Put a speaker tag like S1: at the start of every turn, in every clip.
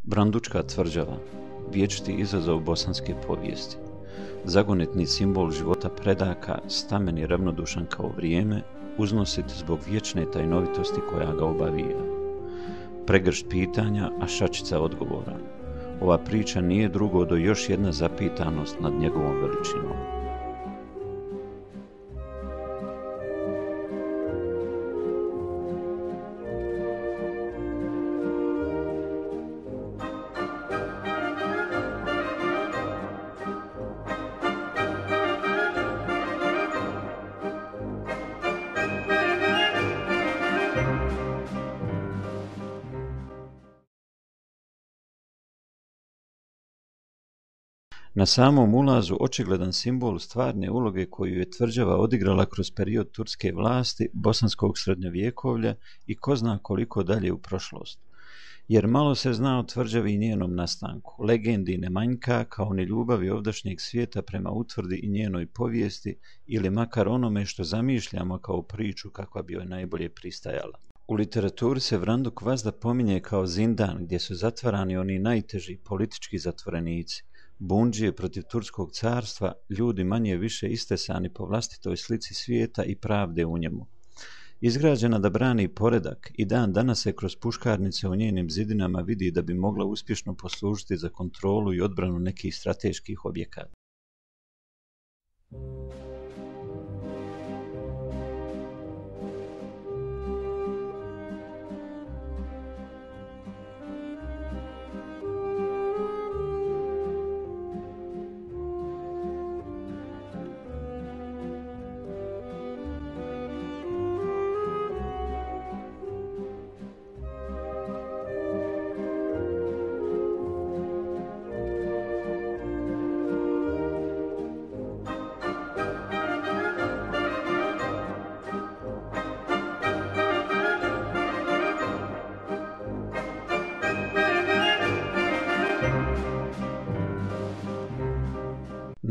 S1: Brandučka tvrđava, vječiti izazov bosanske povijesti, zagonetni simbol života predaka, stamen i ravnodušan kao vrijeme, uznosit zbog vječne tajnovitosti koja ga obavija. Pregršt pitanja, a šačica odgovora. Ova priča nije drugo do još jedna zapitanost nad njegovom veličinom. Na samom ulazu očigledan simbol stvarne uloge koju je tvrđava odigrala kroz period turske vlasti, bosanskog srednjovjekovlja i ko zna koliko dalje u prošlost. Jer malo se zna o tvrđavi i njenom nastanku, legendi ne manjka kao ni ljubavi ovdašnjeg svijeta prema utvrdi i njenoj povijesti ili makar onome što zamišljamo kao priču kakva bi joj najbolje pristajala. U literaturi se Vranduk vazda pominje kao zindan gdje su zatvarani oni najteži politički zatvorenici, bundžije protiv turskog carstva, ljudi manje više istesani po vlastitoj slici svijeta i pravde u njemu. Izgrađena da brani poredak i dan danas se kroz puškarnice u njenim zidinama vidi da bi mogla uspješno poslužiti za kontrolu i odbranu nekih strateških objekata.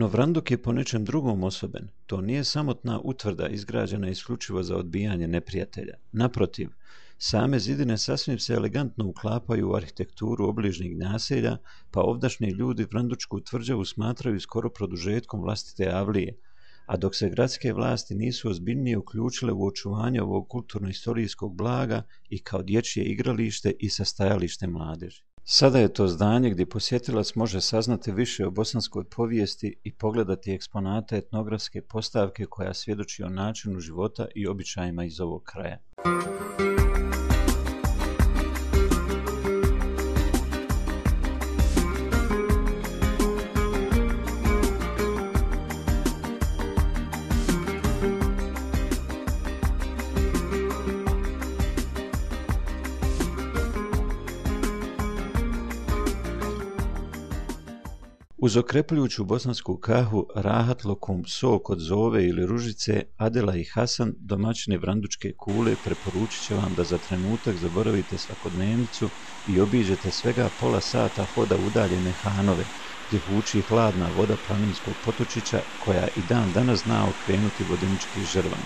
S1: No Vranduk je po nečem drugom osoben. To nije samotna utvrda izgrađena isključivo za odbijanje neprijatelja. Naprotiv, same zidine sasvim se elegantno uklapaju u arhitekturu obližnjih naselja, pa ovdašnji ljudi Vrandučku tvrđavu smatraju skoro produžetkom vlastite avlije, a dok se gradske vlasti nisu ozbiljnije uključile u očuvanje ovog kulturno-istorijskog blaga i kao dječje igralište i sa stajalište mladeži. Sada je to zdanje gdje posjetilac može saznati više o bosanskoj povijesti i pogledati eksponate etnografske postavke koja svjedoči o načinu života i običajima iz ovog kraja. Uz okrepljujuću bosansku kahu, rahatlokum, sok od zove ili ružice, Adela i Hasan, domaćini Vrandučke kule, preporučit će vam da za trenutak zaboravite svakodnevnicu i obiđete svega pola sata hoda udaljene Hanove, gdje huči hladna voda planinskog potočića koja i dan danas zna okrenuti vodenički žrvan.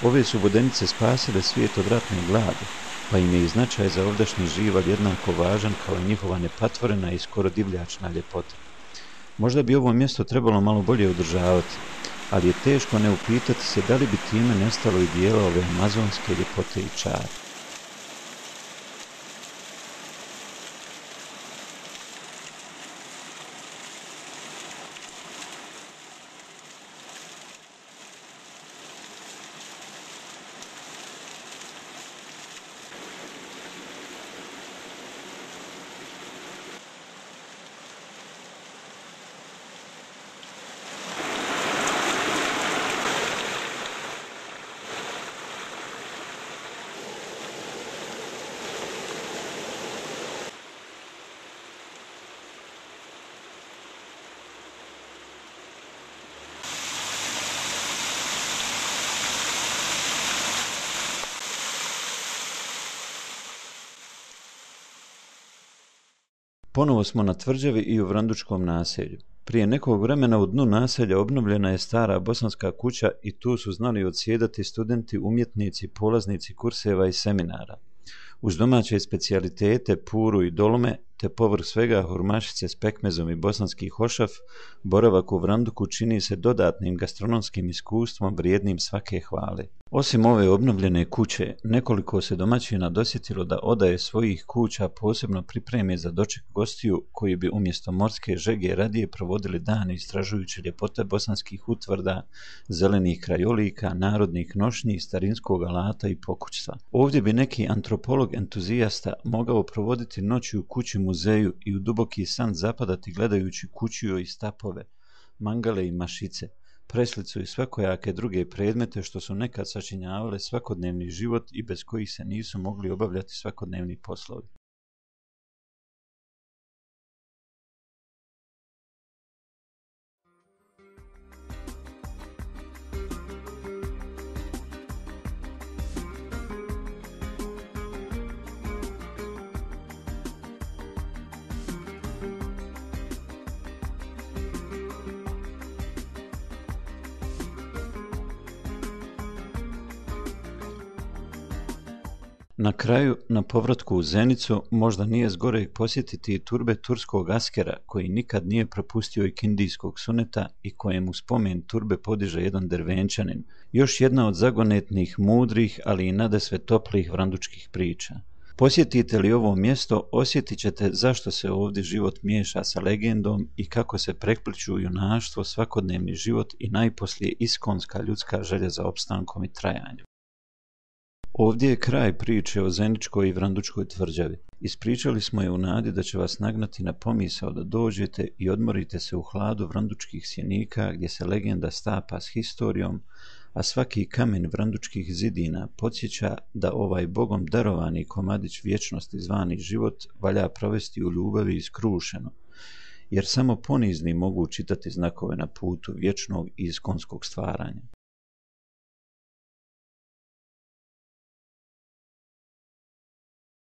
S1: Ove su vodenice spasile svijet od ratne gladi, pa im je i značaj za ovdašnji živalj jednako važan kao i njihova nepatvorena i skoro divljačna ljepota. Možda bi ovo mjesto trebalo malo bolje održavati, ali je teško ne upitati se da li bi time nestalo i dijela ove amazonske ljepote i čara. Ponovo smo na tvrđavi i u Vrandučkom naselju. Prije nekog vremena u dnu naselja obnovljena je stara bosanska kuća i tu su znali odsjedati studenti, umjetnici, polaznici kurseva i seminara. Uz domaće specijalitete, puru i dolume, te povrh svega hurmašice s pekmezom i bosanski hošaf, boravak u Vranduku čini se dodatnim gastronomskim iskustvom vrijednim svake hvale. Osim ove obnovljene kuće, nekoliko se domaćina dosjetilo da odaje svojih kuća posebno pripreme za doček gostiju koji bi umjesto morske žege radije provodili dane istražujući ljepote bosanskih utvrda, zelenih krajolika, narodnih nošnji, starinskog alata i pokućstva. Ovdje bi neki antropolog entuzijasta mogao provoditi noći u kući muzeju i u duboki san zapadati gledajući kućiju i stapove, mangale i mašice, preslicu i svakojake druge predmete što su nekad sačinjavale svakodnevni život i bez kojih se nisu mogli obavljati svakodnevni poslovi. Na kraju, na povratku u Zenicu, možda nije zgoreg posjetiti i turbe turskog askera koji nikad nije propustio ikindijskog suneta i kojemu spomen turbe podiže jedan Dervenčanin, još jedna od zagonetnih, mudrih, ali i nadasve toplih vrandučkih priča. Posjetite li ovo mjesto, osjetit ćete zašto se ovdje život miješa sa legendom i kako se prepliću junaštvo, svakodnevni život i najposlije iskonska ljudska želja za opstankom i trajanjem. Ovdje je kraj priče o Zeničkoj i Vrandučkoj tvrđavi. Ispričali smo je u nadi da će vas nagnati na pomisao da dođete i odmorite se u hladu vrandučkih sjenika gdje se legenda stapa s historijom, a svaki kamen vrandučkih zidina podsjeća da ovaj bogom darovani komadić vječnosti zvani život valja provesti u ljubavi i skrušeno, jer samo ponizni mogu čitati znakove na putu vječnog i iskonskog stvaranja.